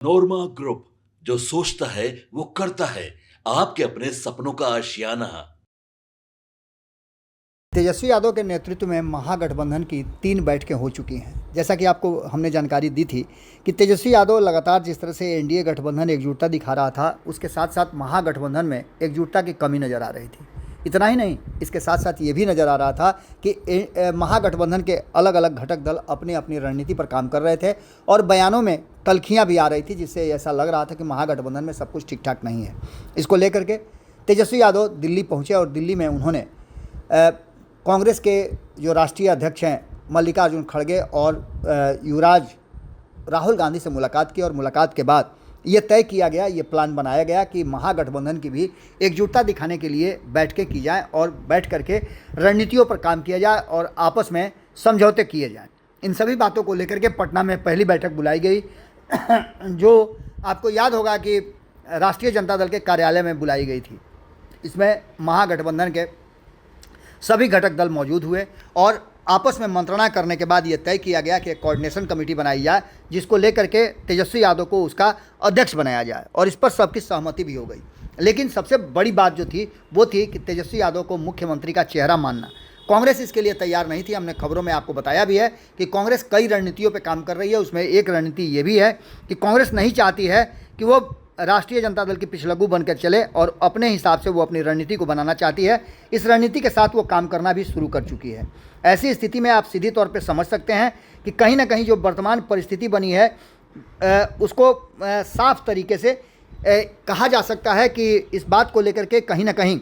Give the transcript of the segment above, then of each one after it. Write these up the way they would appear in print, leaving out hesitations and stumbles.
नोरमा group, जो सोचता है वो करता है। आपके अपने सपनों का आशियाना। तेजस्वी यादव के नेतृत्व में महागठबंधन की 3 बैठकें हो चुकी हैं। जैसा कि आपको हमने जानकारी दी थी कि तेजस्वी यादव लगातार जिस तरह से एनडीए गठबंधन एकजुटता दिखा रहा था, उसके साथ साथ महागठबंधन में एकजुटता की कमी नज़र आ रही थी। इतना ही नहीं, इसके साथ साथ ये भी नज़र आ रहा था कि महागठबंधन के अलग अलग घटक दल अपनी अपनी रणनीति पर काम कर रहे थे और बयानों में तल्खियाँ भी आ रही थी, जिससे ऐसा लग रहा था कि महागठबंधन में सब कुछ ठीक ठाक नहीं है। इसको लेकर के तेजस्वी यादव दिल्ली पहुँचे और दिल्ली में उन्होंने कांग्रेस के जो राष्ट्रीय अध्यक्ष हैं मल्लिकार्जुन खड़गे और युवराज राहुल गांधी से मुलाकात की और मुलाकात के बाद ये तय किया गया, ये प्लान बनाया गया कि महागठबंधन की भी एकजुटता दिखाने के लिए बैठकें की जाएं और बैठ करके रणनीतियों पर काम किया जाए और आपस में समझौते किए जाएं। इन सभी बातों को लेकर के पटना में पहली बैठक बुलाई गई, जो आपको याद होगा कि राष्ट्रीय जनता दल के कार्यालय में बुलाई गई थी। इसमें महागठबंधन के सभी घटक दल मौजूद हुए और आपस में मंत्रणा करने के बाद ये तय किया गया कि एक कोऑर्डिनेशन कमेटी बनाई जाए, जिसको लेकर के तेजस्वी यादव को उसका अध्यक्ष बनाया जाए और इस पर सबकी सहमति भी हो गई। लेकिन सबसे बड़ी बात जो थी वो थी कि तेजस्वी यादव को मुख्यमंत्री का चेहरा मानना। कांग्रेस इसके लिए तैयार नहीं थी। हमने खबरों में आपको बताया भी है कि कांग्रेस कई रणनीतियों पर काम कर रही है। उसमें एक रणनीति ये भी है कि कांग्रेस नहीं चाहती है कि वो राष्ट्रीय जनता दल की पिछलग्गू बनकर चले और अपने हिसाब से वो अपनी रणनीति को बनाना चाहती है। इस रणनीति के साथ वो काम करना भी शुरू कर चुकी है। ऐसी स्थिति में आप सीधी तौर पे समझ सकते हैं कि कहीं ना कहीं जो वर्तमान परिस्थिति बनी है उसको साफ तरीके से कहा जा सकता है कि इस बात को लेकर के कहीं ना कहीं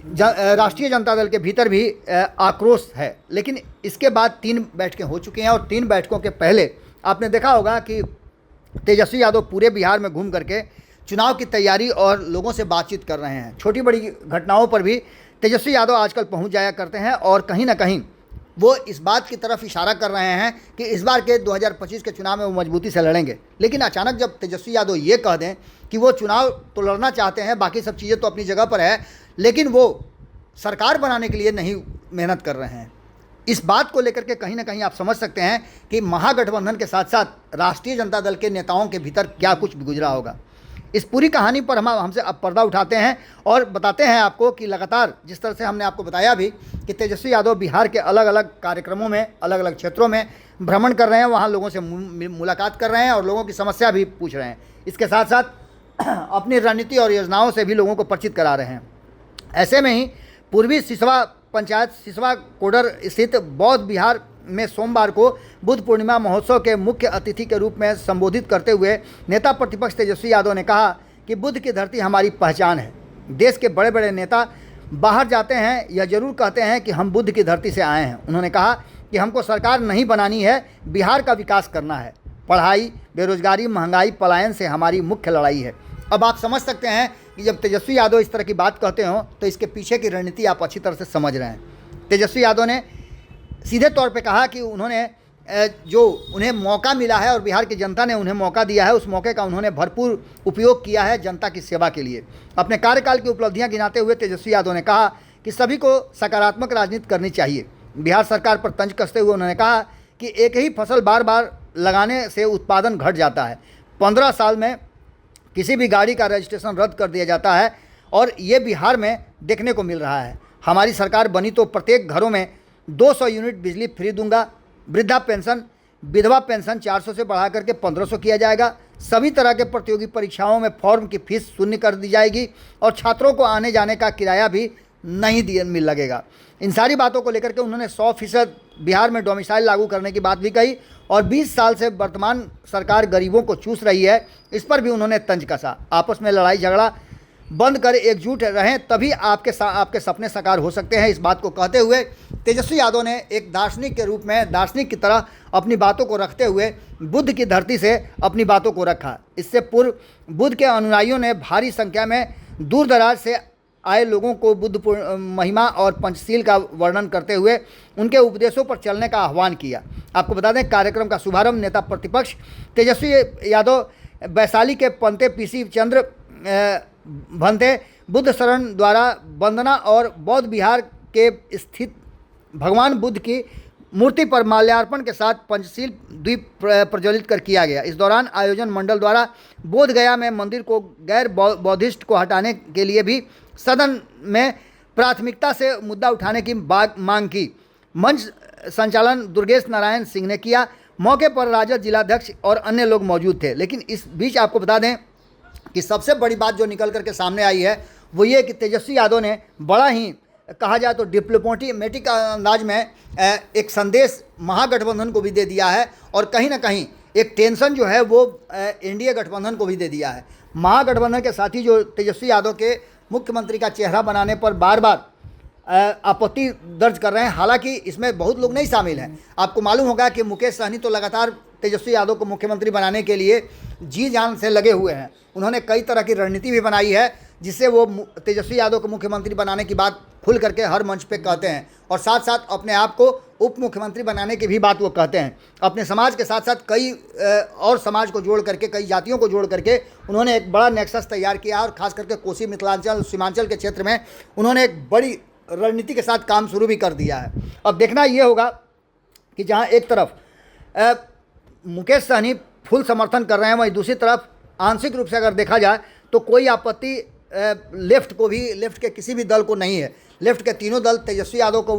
राष्ट्रीय जनता दल के भीतर भी आक्रोश है। लेकिन इसके बाद 3 बैठकें हो चुकी हैं और 3 बैठकों के पहले आपने देखा होगा कि तेजस्वी यादव पूरे बिहार में घूम करके चुनाव की तैयारी और लोगों से बातचीत कर रहे हैं। छोटी बड़ी घटनाओं पर भी तेजस्वी यादव आजकल पहुंच जाया करते हैं और कहीं ना कहीं वो इस बात की तरफ इशारा कर रहे हैं कि इस बार के 2025 के चुनाव में वो मजबूती से लड़ेंगे। लेकिन अचानक जब तेजस्वी यादव ये कह दें कि वो चुनाव तो लड़ना चाहते हैं, बाकी सब चीज़ें तो अपनी जगह पर है, लेकिन वो सरकार बनाने के लिए नहीं मेहनत कर रहे हैं, इस बात को लेकर के कहीं ना कहीं आप समझ सकते हैं कि महागठबंधन के साथ साथ राष्ट्रीय जनता दल के नेताओं के भीतर क्या कुछ गुजरा होगा। इस पूरी कहानी पर हमसे अब पर्दा उठाते हैं और बताते हैं आपको कि लगातार जिस तरह से हमने आपको बताया भी कि तेजस्वी यादव बिहार के अलग अलग कार्यक्रमों में अलग अलग क्षेत्रों में भ्रमण कर रहे हैं, वहाँ लोगों से मुलाकात कर रहे हैं और लोगों की समस्या भी पूछ रहे हैं। इसके साथ साथ अपनी रणनीति और योजनाओं से भी लोगों को परिचित करा रहे हैं। ऐसे में ही पूर्वी सिसवा पंचायत सिसवा कोडर स्थित बौद्ध विहार में सोमवार को बुद्ध पूर्णिमा महोत्सव के मुख्य अतिथि के रूप में संबोधित करते हुए नेता प्रतिपक्ष तेजस्वी यादव ने कहा कि बुद्ध की धरती हमारी पहचान है। देश के बड़े बड़े नेता बाहर जाते हैं या जरूर कहते हैं कि हम बुद्ध की धरती से आए हैं। उन्होंने कहा कि हमको सरकार नहीं बनानी है, बिहार का विकास करना है। पढ़ाई, बेरोजगारी, महंगाई, पलायन से हमारी मुख्य लड़ाई है। अब आप समझ सकते हैं कि जब तेजस्वी यादव इस तरह की बात कहते हो तो इसके पीछे की रणनीति आप अच्छी तरह से समझ रहे हैं। तेजस्वी यादव ने सीधे तौर पे कहा कि उन्होंने जो उन्हें मौका मिला है और बिहार की जनता ने उन्हें मौका दिया है, उस मौके का उन्होंने भरपूर उपयोग किया है जनता की सेवा के लिए। अपने कार्यकाल की उपलब्धियां गिनाते हुए तेजस्वी यादव ने कहा कि सभी को सकारात्मक राजनीति करनी चाहिए। बिहार सरकार पर तंज कसते हुए उन्होंने कहा कि एक ही फसल बार बार लगाने से उत्पादन घट जाता है। 15 साल में किसी भी गाड़ी का रजिस्ट्रेशन रद्द कर दिया जाता है और ये बिहार में देखने को मिल रहा है। हमारी सरकार बनी तो प्रत्येक घरों में 200 यूनिट बिजली फ्री दूंगा। वृद्धा पेंशन, विधवा पेंशन 400 से बढ़ा करके 1500 किया जाएगा। सभी तरह के प्रतियोगी परीक्षाओं में फॉर्म की फीस शून्य कर दी जाएगी और छात्रों को आने जाने का किराया भी नहीं मिल लगेगा। इन सारी बातों को लेकर के उन्होंने 100% बिहार में डोमिसाइल लागू करने की बात भी कही और 20 साल से वर्तमान सरकार गरीबों को चूस रही है, इस पर भी उन्होंने तंज कसा। आपस में लड़ाई झगड़ा बंद कर एकजुट रहें, तभी आपके सपने साकार हो सकते हैं। इस बात को कहते हुए तेजस्वी यादव ने एक दार्शनिक के रूप में, दार्शनिक की तरह अपनी बातों को रखते हुए बुद्ध की धरती से अपनी बातों को रखा। इससे पूर्व बुद्ध के अनुयायियों ने भारी संख्या में दूर दराज से आए लोगों को बुद्ध महिमा और पंचशील का वर्णन करते हुए उनके उपदेशों पर चलने का आह्वान किया। आपको बता दें, कार्यक्रम का शुभारंभ नेता प्रतिपक्ष तेजस्वी यादव वैशाली के पंते पीसी चंद्र भंते बुद्ध शरण द्वारा वंदना और बौद्ध विहार के स्थित भगवान बुद्ध की मूर्ति पर माल्यार्पण के साथ पंचशील द्वीप प्रज्वलित कर किया गया। इस दौरान आयोजन मंडल द्वारा बोध गया में मंदिर को गैर बौद्धिस्ट को हटाने के लिए भी सदन में प्राथमिकता से मुद्दा उठाने की मांग की। मंच संचालन दुर्गेश नारायण सिंह ने किया। मौके पर राजद जिलाध्यक्ष और अन्य लोग मौजूद थे। लेकिन इस बीच आपको बता दें कि सबसे बड़ी बात जो निकल करके सामने आई है वो ये कि तेजस्वी यादव ने बड़ा ही कहा जाए तो डिप्लोमेटिक अंदाज में एक संदेश महागठबंधन को भी दे दिया है और कहीं ना कहीं एक टेंशन जो है वो एनडीए गठबंधन को भी दे दिया है। महागठबंधन के साथी जो तेजस्वी यादव के मुख्यमंत्री का चेहरा बनाने पर बार बार आपत्ति दर्ज कर रहे हैं। हालांकि इसमें बहुत लोग नहीं शामिल हैं। आपको मालूम होगा कि मुकेश सहनी तो लगातार तेजस्वी यादव को मुख्यमंत्री बनाने के लिए जी जान से लगे हुए हैं। उन्होंने कई तरह की रणनीति भी बनाई है जिससे वो तेजस्वी यादव को मुख्यमंत्री बनाने की बात खुल करके हर मंच पे कहते हैं और साथ साथ अपने आप को उप मुख्यमंत्री बनाने की भी बात वो कहते हैं। अपने समाज के साथ साथ कई और समाज को जोड़ करके, कई जातियों को जोड़ करके उन्होंने एक बड़ा नेक्सस तैयार किया और ख़ास करके कोसी, मिथिलांचल, सीमांचल के क्षेत्र में उन्होंने एक बड़ी रणनीति के साथ काम शुरू भी कर दिया है। अब देखना ये होगा कि जहाँ एक तरफ मुकेश सहनी फुल समर्थन कर रहे हैं, वहीं दूसरी तरफ आंशिक रूप से अगर देखा जाए तो कोई आपत्ति लेफ्ट के किसी भी दल को नहीं है। लेफ्ट के तीनों दल तेजस्वी यादव को,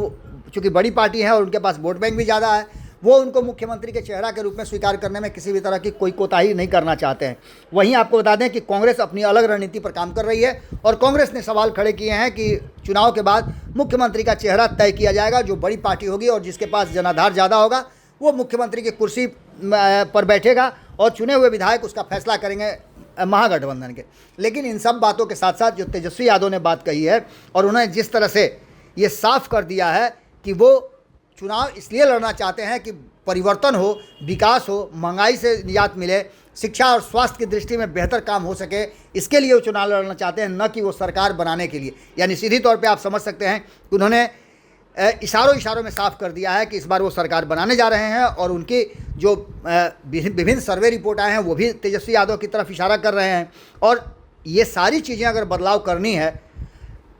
चूँकि बड़ी पार्टी है और उनके पास वोट बैंक भी ज़्यादा है, वो उनको मुख्यमंत्री के चेहरा के रूप में स्वीकार करने में किसी भी तरह की कोई कोताही नहीं करना चाहते हैं। वहीं आपको बता दें कि कांग्रेस अपनी अलग रणनीति पर काम कर रही है और कांग्रेस ने सवाल खड़े किए हैं कि चुनाव के बाद मुख्यमंत्री का चेहरा तय किया जाएगा। जो बड़ी पार्टी होगी और जिसके पास जनाधार ज़्यादा होगा वो मुख्यमंत्री की कुर्सी पर बैठेगा और चुने हुए विधायक उसका फैसला करेंगे महागठबंधन के। लेकिन इन सब बातों के साथ साथ जो तेजस्वी यादव ने बात कही है और उन्होंने जिस तरह से ये साफ कर दिया है कि वो चुनाव इसलिए लड़ना चाहते हैं कि परिवर्तन हो, विकास हो, महंगाई से निजात मिले, शिक्षा और स्वास्थ्य की दृष्टि में बेहतर काम हो सके, इसके लिए वो चुनाव लड़ना चाहते हैं, न कि वो सरकार बनाने के लिए। यानी सीधी तौर पे आप समझ सकते हैं कि उन्होंने इशारों में साफ कर दिया है कि इस बार वो सरकार बनाने जा रहे हैं और उनकी जो विभिन्न सर्वे रिपोर्ट आए हैं वो भी तेजस्वी यादव की तरफ इशारा कर रहे हैं। और ये सारी चीज़ें अगर बदलाव करनी है,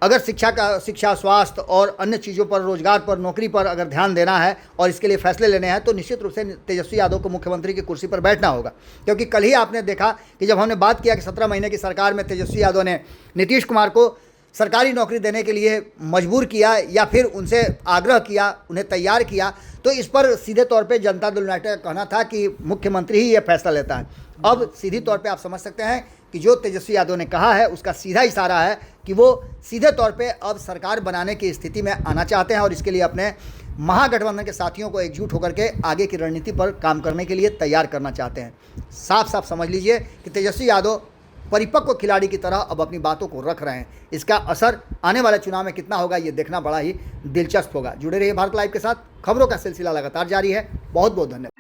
अगर शिक्षा, स्वास्थ्य और अन्य चीज़ों पर, रोजगार पर, नौकरी पर अगर ध्यान देना है और इसके लिए फैसले लेने हैं तो निश्चित रूप से तेजस्वी यादव को मुख्यमंत्री की कुर्सी पर बैठना होगा। क्योंकि कल ही आपने देखा कि जब हमने बात किया कि 17 महीने की सरकार में तेजस्वी यादव ने नीतीश कुमार को सरकारी नौकरी देने के लिए मजबूर किया या फिर उनसे आग्रह किया, उन्हें तैयार किया, तो इस पर सीधे तौर पे जनता दल यूनाइटेड का कहना था कि मुख्यमंत्री ही ये फैसला लेता है। अब सीधी तौर पे आप समझ सकते हैं कि जो तेजस्वी यादव ने कहा है उसका सीधा इशारा है कि वो सीधे तौर पे अब सरकार बनाने की स्थिति में आना चाहते हैं और इसके लिए अपने महागठबंधन के साथियों को एकजुट होकर के आगे की रणनीति पर काम करने के लिए तैयार करना चाहते हैं। साफ साफ समझ लीजिए कि तेजस्वी यादव परिपक्व खिलाड़ी की तरह अब अपनी बातों को रख रहे हैं। इसका असर आने वाले चुनाव में कितना होगा ये देखना बड़ा ही दिलचस्प होगा। जुड़े रहिए भारत लाइव के साथ, खबरों का सिलसिला लगातार जारी है। बहुत बहुत धन्यवाद।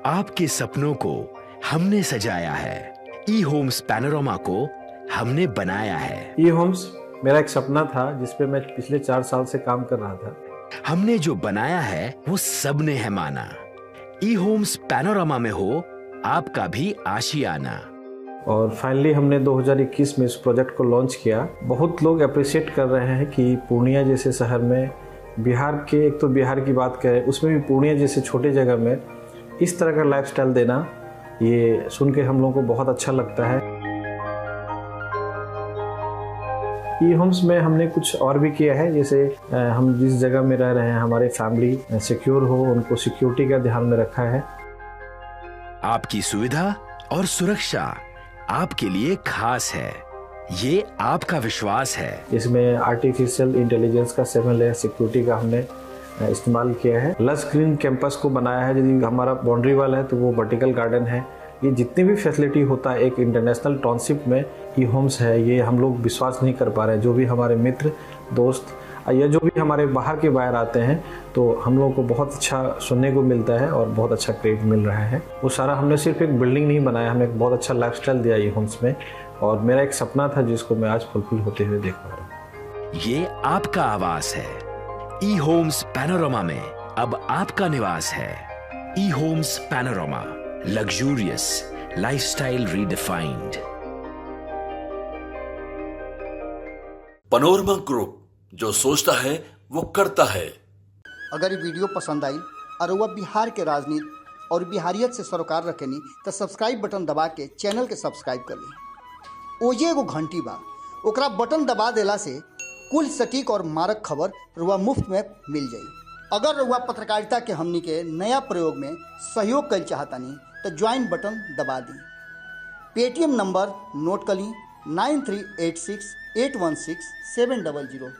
आपके सपनों को हमने सजाया है, ई होम्स पैनोरामा को हमने बनाया है। ई होम्स मेरा एक सपना था जिसपे मैं पिछले 4 साल से काम कर रहा था। हमने जो बनाया है वो सबने है माना। ई होम्स पैनोरामा में हो आपका भी आशियाना। और फाइनली हमने 2021 में इस प्रोजेक्ट को लॉन्च किया। बहुत लोग अप्रिशिएट कर रहे हैं कि पूर्णिया जैसे शहर में, बिहार के, एक तो बिहार की बात करें उसमें भी पूर्णिया जैसे छोटे जगह में इस तरह का लाइफस्टाइल देना, ये सुन के हम लोगों को बहुत अच्छा लगता है। ई होम्स में हमने कुछ और भी किया है, जैसे हम जिस जगह में रह रहे हैं हमारे फैमिली सिक्योर हो, उनको सिक्योरिटी का ध्यान में रखा है। आपकी सुविधा और सुरक्षा आपके लिए खास है, ये आपका विश्वास है। इसमें आर्टिफिशियल इंटेलिजेंस का 7 लेयर सिक्योरिटी का हमने इस्तेमाल किया है। लस ग्रीन कैंपस को बनाया है। यदि हमारा बाउंड्री वाल है तो वो वर्टिकल गार्डन है। ये जितनी भी फैसिलिटी होता है एक इंटरनेशनल टाउनशिप में ई होम्स है, ये हम लोग विश्वास नहीं कर पा रहे हैं। जो भी हमारे मित्र, दोस्त या जो भी हमारे बाहर के बाहर आते हैं तो हम लोगों को बहुत अच्छा सुनने को मिलता है और बहुत अच्छा क्रेडिट मिल रहा है। वो सारा हमने सिर्फ एक बिल्डिंग नहीं बनाया, हमें एक बहुत अच्छा लाइफस्टाइल दिया ई होम्स में, और मेरा एक सपना था जिसको मैं आज फुलफिल होते हुए देख पा रहा हूँ। ये आपका आवास है। ई होम्स पैनोरामा में अब आपका निवास है। E Homes Panorama, luxurious lifestyle redefined. Panorama group, जो सोचता है वो करता है। अगर ये वीडियो पसंद आई और वह बिहार के राजनीति और बिहारियत से सरोकार रखेनी तो सब्सक्राइब बटन दबा के चैनल के सब्सक्राइब कर ली। ओजे एगो घंटी बा, ओकरा बटन दबा देला से कुल सटीक और मारक खबर रुआ मुफ्त में मिल जाई। अगर रुआ पत्रकारिता के हमनी के नया प्रयोग में सहयोग कर चाहतानी तो ज्वाइन बटन दबा दी। पेटीएम नंबर नोट कर ली 9386816700।